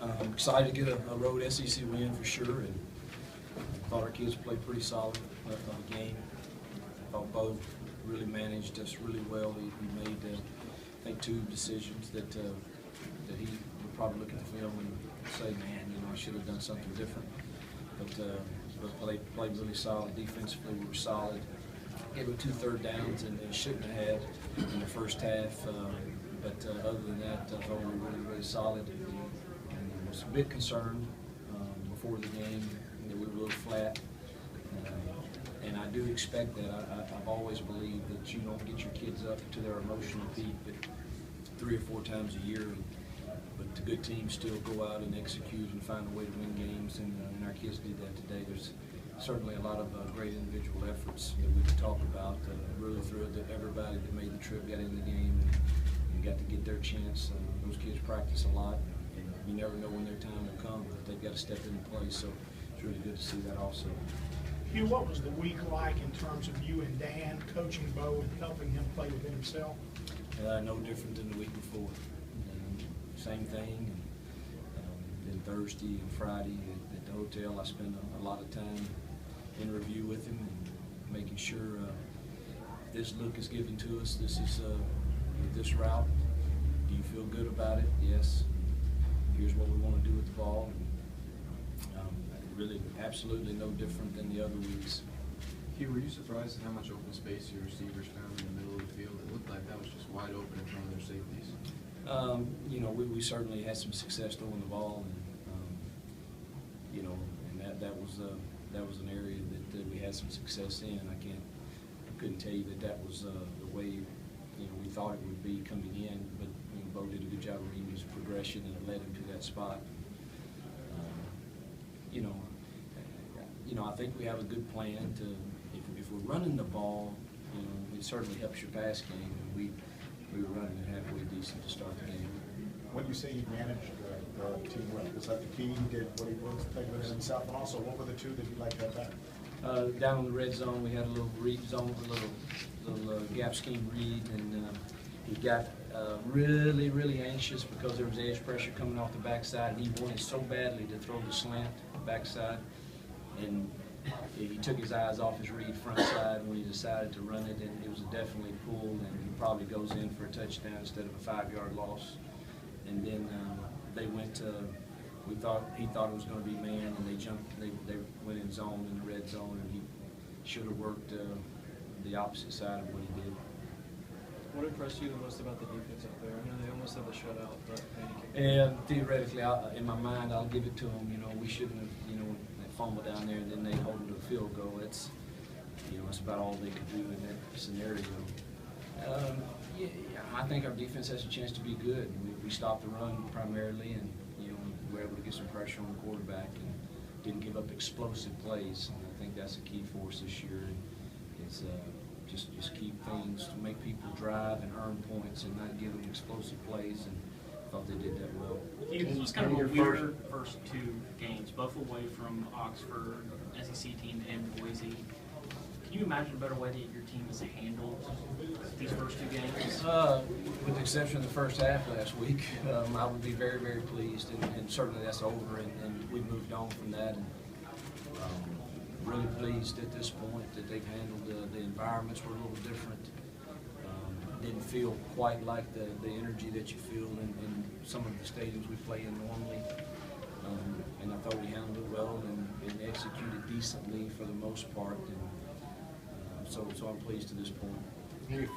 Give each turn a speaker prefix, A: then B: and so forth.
A: I'm excited to get a road SEC win for sure, and thought our kids played pretty solid game. I thought Bo really managed us really well. He made, I think, 2 decisions that he would probably look at the film and say, man, I should have done something different. But played really solid. Defensively, we were solid. Gave up 2 third downs and they shouldn't have had in the first half. But other than that, I thought we were really solid. And I was a bit concerned before the game that we were a little flat. And I do expect that. I've always believed that you don't get your kids up to their emotional peak but 3 or 4 times a year. But the good teams still go out and execute and find a way to win games, and our kids did that today. There's certainly a lot of great individual efforts that we can talk about. Really thrilled that everybody that made the trip got in the game and got to get their chance. Those kids practice a lot, and you never know when their time will come, but they've got to step into place, so it's really good to see that also.
B: Hugh, what was the week like in terms of you and Dan coaching Bo and helping him play within himself?
A: No different than the week before. Same thing. And then Thursday and Friday at the hotel, I spent a lot of time in review with him and making sure this look is given to us. This is this route. Do you feel good about it? Yes. Here's what we want to do with the ball. Really, absolutely no different than the other weeks.
C: Hugh, were you surprised at how much open space your receivers found in the middle of the field? It looked like that was just wide open in front of their safeties.
A: We certainly had some success throwing the ball, and and that was an area that we had some success in. I couldn't tell you that was the way we thought it would be coming in, but Bo did a good job of reading his progression, and it led him to that spot. I think we have a good plan to, if we're running the ball, it certainly helps your pass game, and we were running it halfway decent to start the game.
D: When you say you managed the team, was that the key? He did what he was playing with himself, and also what were the 2 that you'd like to have better?
A: Down in the red zone, we had a little read zone, a little gap scheme read, and he got really anxious because there was edge pressure coming off the backside, and he wanted so badly to throw the slant backside, and he took his eyes off his read front side when he decided to run it, and it was definitely pulled, and he probably goes in for a touchdown instead of a 5-yard loss. And then they went to, he thought it was going to be man, and they went in zone, in the red zone, and he should have worked the opposite side of what he did.
E: What impressed you the most about the defense up there? I know they almost had the shutout, but
A: and theoretically, in my mind, I'll give it to them. We shouldn't have, they fumble down there and then they hold it to a field goal. It's about all they could do in that scenario. Yeah, I think our defense has a chance to be good. We stopped the run primarily, and we were able to get some pressure on the quarterback and didn't give up explosive plays. And I think that's a key for us this year. It's just keep things to make people drive and earn points and not give them explosive plays. And I thought they did that well.
F: It was kind of a weird first 2 games, both away from Oxford, SEC team, and Boise. Can you imagine a better way that your team has handled these first 2 games?
A: With the exception of the first half last week, I would be very pleased, and certainly that's over, and we've moved on from that. And, really pleased at this point that they've handled the environments were a little different. Didn't feel quite like the energy that you feel in some of the stadiums we play in normally. And I thought we handled it well and executed decently for the most part. And so I'm pleased to this point.